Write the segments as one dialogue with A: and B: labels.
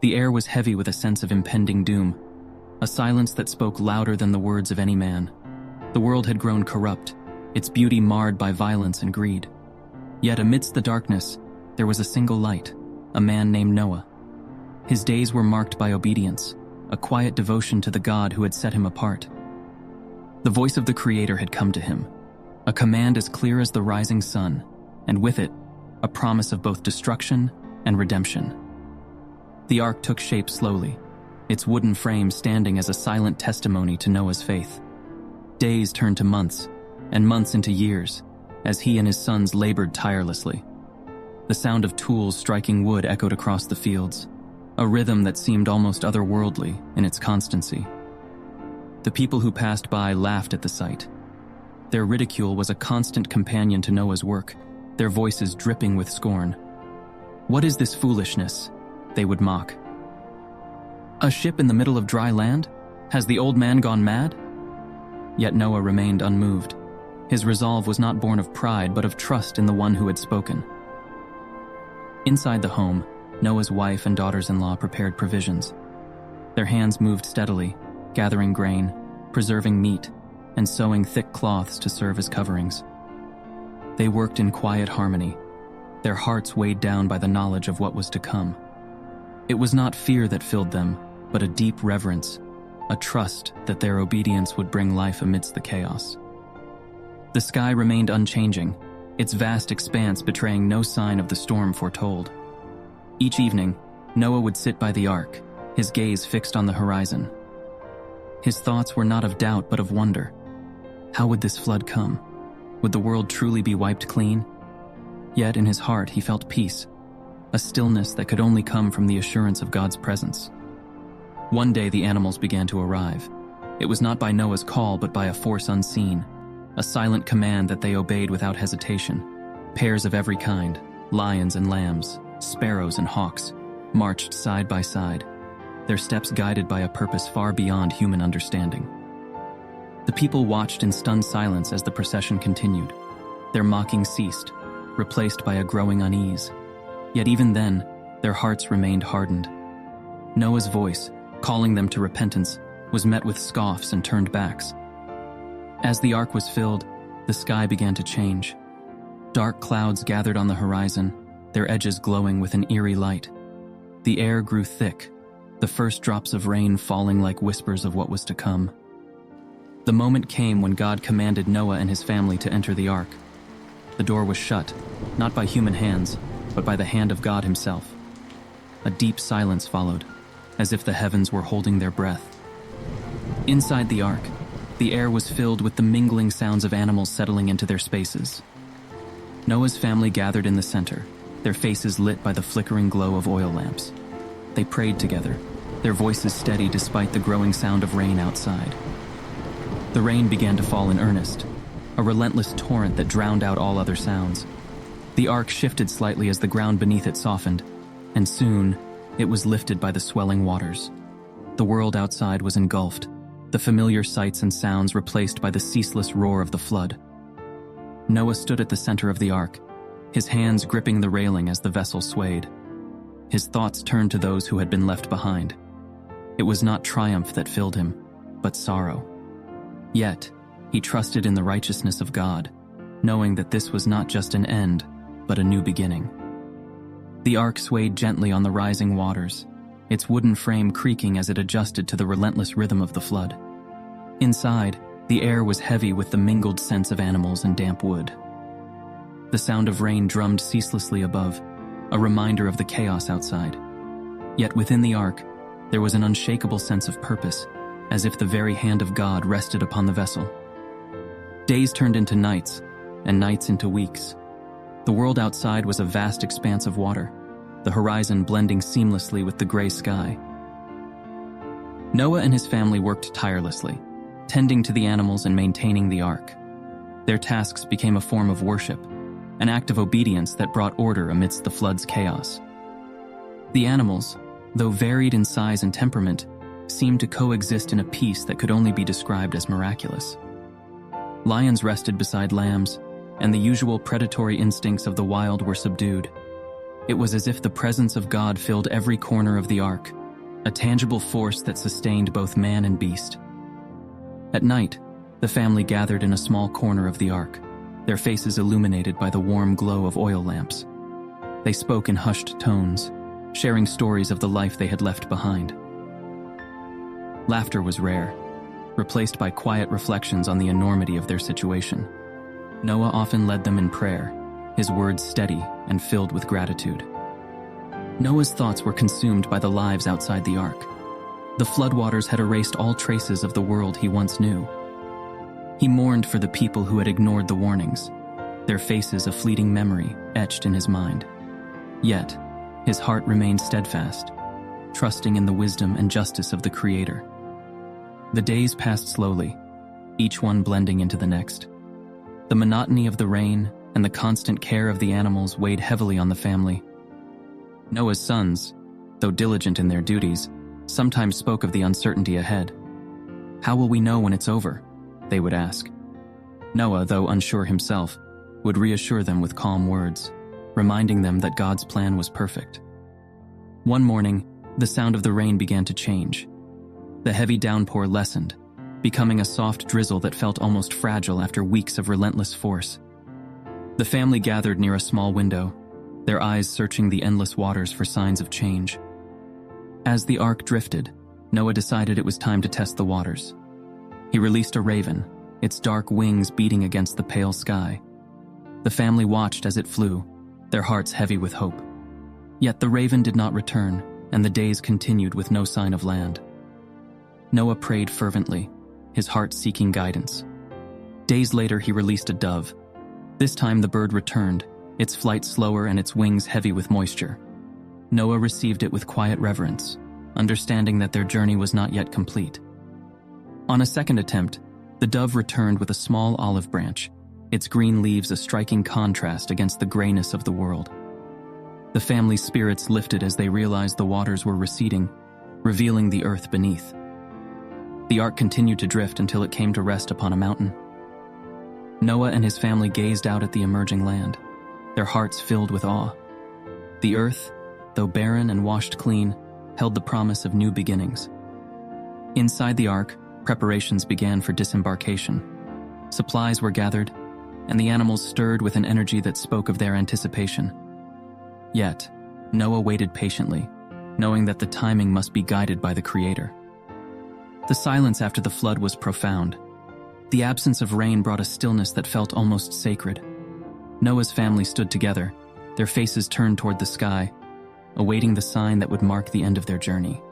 A: The air was heavy with a sense of impending doom, a silence that spoke louder than the words of any man. The world had grown corrupt, its beauty marred by violence and greed. Yet amidst the darkness, there was a single light, a man named Noah. His days were marked by obedience, a quiet devotion to the God who had set him apart. The voice of the Creator had come to him, a command as clear as the rising sun, and with it, a promise of both destruction and redemption. The ark took shape slowly, its wooden frame standing as a silent testimony to Noah's faith. Days turned to months, and months into years, as he and his sons labored tirelessly. The sound of tools striking wood echoed across the fields, a rhythm that seemed almost otherworldly in its constancy. The people who passed by laughed at the sight. Their ridicule was a constant companion to Noah's work, their voices dripping with scorn. "What is this foolishness?" they would mock. "A ship in the middle of dry land? Has the old man gone mad?" Yet Noah remained unmoved. His resolve was not born of pride, but of trust in the one who had spoken. Inside the home, Noah's wife and daughters-in-law prepared provisions. Their hands moved steadily, gathering grain, preserving meat, and sewing thick cloths to serve as coverings. They worked in quiet harmony, their hearts weighed down by the knowledge of what was to come. It was not fear that filled them, but a deep reverence, a trust that their obedience would bring life amidst the chaos. The sky remained unchanging, its vast expanse betraying no sign of the storm foretold. Each evening, Noah would sit by the ark, his gaze fixed on the horizon. His thoughts were not of doubt but of wonder. How would this flood come? Would the world truly be wiped clean? Yet in his heart he felt peace, a stillness that could only come from the assurance of God's presence. One day the animals began to arrive. It was not by Noah's call but by a force unseen, a silent command that they obeyed without hesitation. Pairs of every kind, lions and lambs, sparrows and hawks, marched side by side, their steps guided by a purpose far beyond human understanding. The people watched in stunned silence as the procession continued. Their mocking ceased, replaced by a growing unease. Yet even then, their hearts remained hardened. Noah's voice, calling them to repentance, was met with scoffs and turned backs. As the ark was filled, the sky began to change. Dark clouds gathered on the horizon, their edges glowing with an eerie light. The air grew thick, the first drops of rain falling like whispers of what was to come. The moment came when God commanded Noah and his family to enter the ark. The door was shut, not by human hands, but by the hand of God himself. A deep silence followed, as if the heavens were holding their breath. Inside the ark, the air was filled with the mingling sounds of animals settling into their spaces. Noah's family gathered in the center, their faces lit by the flickering glow of oil lamps. They prayed together, their voices steady despite the growing sound of rain outside. The rain began to fall in earnest, a relentless torrent that drowned out all other sounds. The ark shifted slightly as the ground beneath it softened, and soon it was lifted by the swelling waters. The world outside was engulfed, the familiar sights and sounds replaced by the ceaseless roar of the flood. Noah stood at the center of the ark, his hands gripping the railing as the vessel swayed. His thoughts turned to those who had been left behind. It was not triumph that filled him, but sorrow. Yet, he trusted in the righteousness of God, knowing that this was not just an end, but a new beginning. The ark swayed gently on the rising waters, its wooden frame creaking as it adjusted to the relentless rhythm of the flood. Inside, the air was heavy with the mingled scents of animals and damp wood. The sound of rain drummed ceaselessly above, a reminder of the chaos outside. Yet within the ark, there was an unshakable sense of purpose, as if the very hand of God rested upon the vessel. Days turned into nights, and nights into weeks. The world outside was a vast expanse of water, the horizon blending seamlessly with the gray sky. Noah and his family worked tirelessly, tending to the animals and maintaining the ark. Their tasks became a form of worship, an act of obedience that brought order amidst the flood's chaos. The animals, though varied in size and temperament, seemed to coexist in a peace that could only be described as miraculous. Lions rested beside lambs, and the usual predatory instincts of the wild were subdued. It was as if the presence of God filled every corner of the ark, a tangible force that sustained both man and beast. At night, the family gathered in a small corner of the ark, their faces illuminated by the warm glow of oil lamps. They spoke in hushed tones, sharing stories of the life they had left behind. Laughter was rare, replaced by quiet reflections on the enormity of their situation. Noah often led them in prayer, his words steady and filled with gratitude. Noah's thoughts were consumed by the lives outside the ark. The floodwaters had erased all traces of the world he once knew. He mourned for the people who had ignored the warnings, their faces a fleeting memory etched in his mind. Yet, his heart remained steadfast, trusting in the wisdom and justice of the Creator. The days passed slowly, each one blending into the next. The monotony of the rain and the constant care of the animals weighed heavily on the family. Noah's sons, though diligent in their duties, sometimes spoke of the uncertainty ahead. "How will we know when it's over?" they would ask. Noah, though unsure himself, would reassure them with calm words, reminding them that God's plan was perfect. One morning, the sound of the rain began to change. The heavy downpour lessened, becoming a soft drizzle that felt almost fragile after weeks of relentless force. The family gathered near a small window, their eyes searching the endless waters for signs of change. As the ark drifted, Noah decided it was time to test the waters. He released a raven, its dark wings beating against the pale sky. The family watched as it flew, their hearts heavy with hope. Yet the raven did not return, and the days continued with no sign of land. Noah prayed fervently, his heart seeking guidance. Days later, he released a dove. This time the bird returned, its flight slower and its wings heavy with moisture. Noah received it with quiet reverence, understanding that their journey was not yet complete. On a second attempt, the dove returned with a small olive branch, its green leaves a striking contrast against the grayness of the world. The family's spirits lifted as they realized the waters were receding, revealing the earth beneath. The ark continued to drift until it came to rest upon a mountain. Noah and his family gazed out at the emerging land, their hearts filled with awe. The earth, though barren and washed clean, held the promise of new beginnings. Inside the ark, preparations began for disembarkation. Supplies were gathered, and the animals stirred with an energy that spoke of their anticipation. Yet, Noah waited patiently, knowing that the timing must be guided by the Creator. The silence after the flood was profound. The absence of rain brought a stillness that felt almost sacred. Noah's family stood together, their faces turned toward the sky, awaiting the sign that would mark the end of their journey.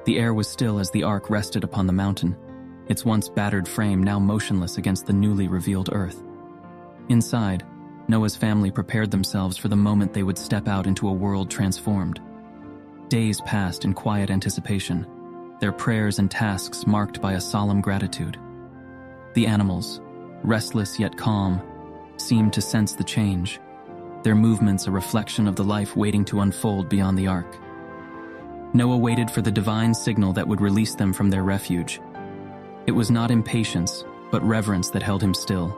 A: The air was still as the ark rested upon the mountain, its once battered frame now motionless against the newly revealed earth. Inside, Noah's family prepared themselves for the moment they would step out into a world transformed. Days passed in quiet anticipation, their prayers and tasks marked by a solemn gratitude. The animals, restless yet calm, seemed to sense the change, their movements a reflection of the life waiting to unfold beyond the ark. Noah waited for the divine signal that would release them from their refuge. It was not impatience, but reverence that held him still.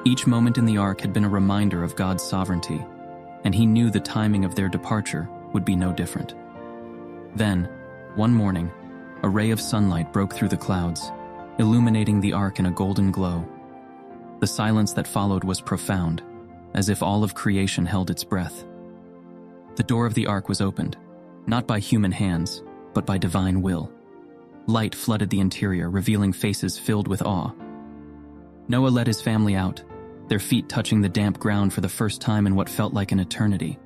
A: Each moment in the ark had been a reminder of God's sovereignty, and he knew the timing of their departure would be no different. Then, one morning, a ray of sunlight broke through the clouds, illuminating the ark in a golden glow. The silence that followed was profound, as if all of creation held its breath. The door of the ark was opened, not by human hands, but by divine will. Light flooded the interior, revealing faces filled with awe. Noah led his family out, their feet touching the damp ground for the first time in what felt like an eternity.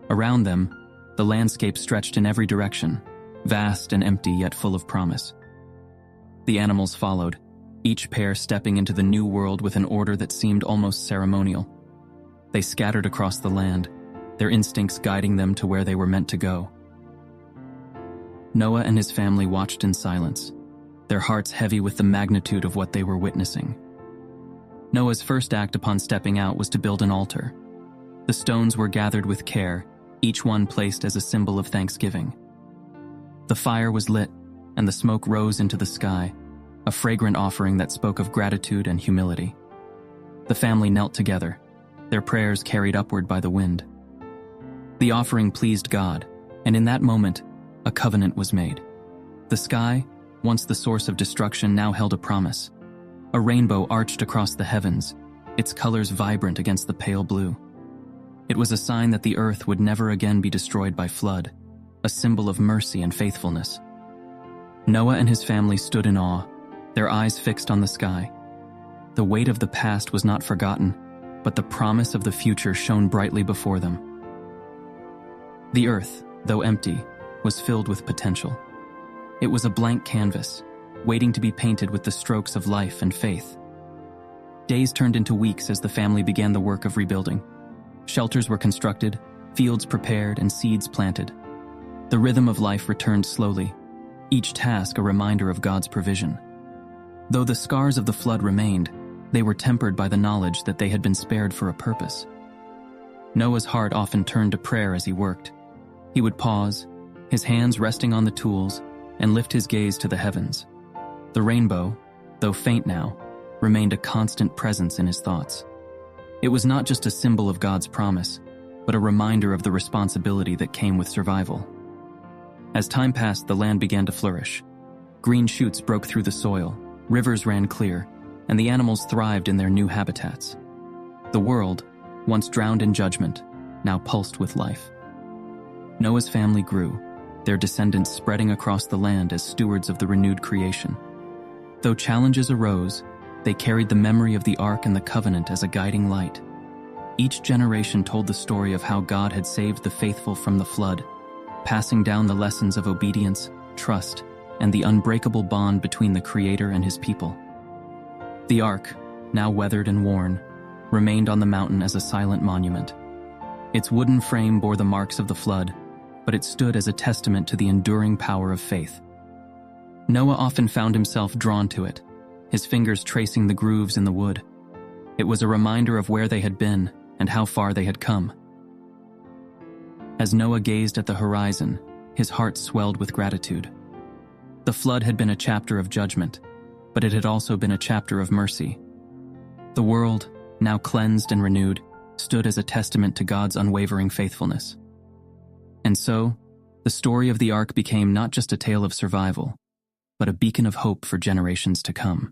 A: Around them, the landscape stretched in every direction, vast and empty yet full of promise. The animals followed, each pair stepping into the new world with an order that seemed almost ceremonial. They scattered across the land, their instincts guiding them to where they were meant to go. Noah and his family watched in silence, their hearts heavy with the magnitude of what they were witnessing. Noah's first act upon stepping out was to build an altar. The stones were gathered with care, each one placed as a symbol of thanksgiving. The fire was lit, and the smoke rose into the sky, a fragrant offering that spoke of gratitude and humility. The family knelt together, their prayers carried upward by the wind. The offering pleased God, and in that moment, a covenant was made. The sky, once the source of destruction, now held a promise. A rainbow arched across the heavens, its colors vibrant against the pale blue. It was a sign that the earth would never again be destroyed by flood, a symbol of mercy and faithfulness. Noah and his family stood in awe, their eyes fixed on the sky. The weight of the past was not forgotten, but the promise of the future shone brightly before them. The earth, though empty, was filled with potential. It was a blank canvas, waiting to be painted with the strokes of life and faith. Days turned into weeks as the family began the work of rebuilding. Shelters were constructed, fields prepared, and seeds planted. The rhythm of life returned slowly, each task a reminder of God's provision. Though the scars of the flood remained, they were tempered by the knowledge that they had been spared for a purpose. Noah's heart often turned to prayer as he worked. He would pause, his hands resting on the tools, and lift his gaze to the heavens. The rainbow, though faint now, remained a constant presence in his thoughts. It was not just a symbol of God's promise, but a reminder of the responsibility that came with survival. As time passed, the land began to flourish. Green shoots broke through the soil, rivers ran clear, and the animals thrived in their new habitats. The world, once drowned in judgment, now pulsed with life. Noah's family grew, their descendants spreading across the land as stewards of the renewed creation. Though challenges arose, they carried the memory of the ark and the covenant as a guiding light. Each generation told the story of how God had saved the faithful from the flood, passing down the lessons of obedience, trust, and the unbreakable bond between the Creator and his people. The ark, now weathered and worn, remained on the mountain as a silent monument. Its wooden frame bore the marks of the flood, but it stood as a testament to the enduring power of faith. Noah often found himself drawn to it, his fingers tracing the grooves in the wood. It was a reminder of where they had been and how far they had come. As Noah gazed at the horizon, his heart swelled with gratitude. The flood had been a chapter of judgment, but it had also been a chapter of mercy. The world, now cleansed and renewed, stood as a testament to God's unwavering faithfulness. And so, the story of the ark became not just a tale of survival, but a beacon of hope for generations to come.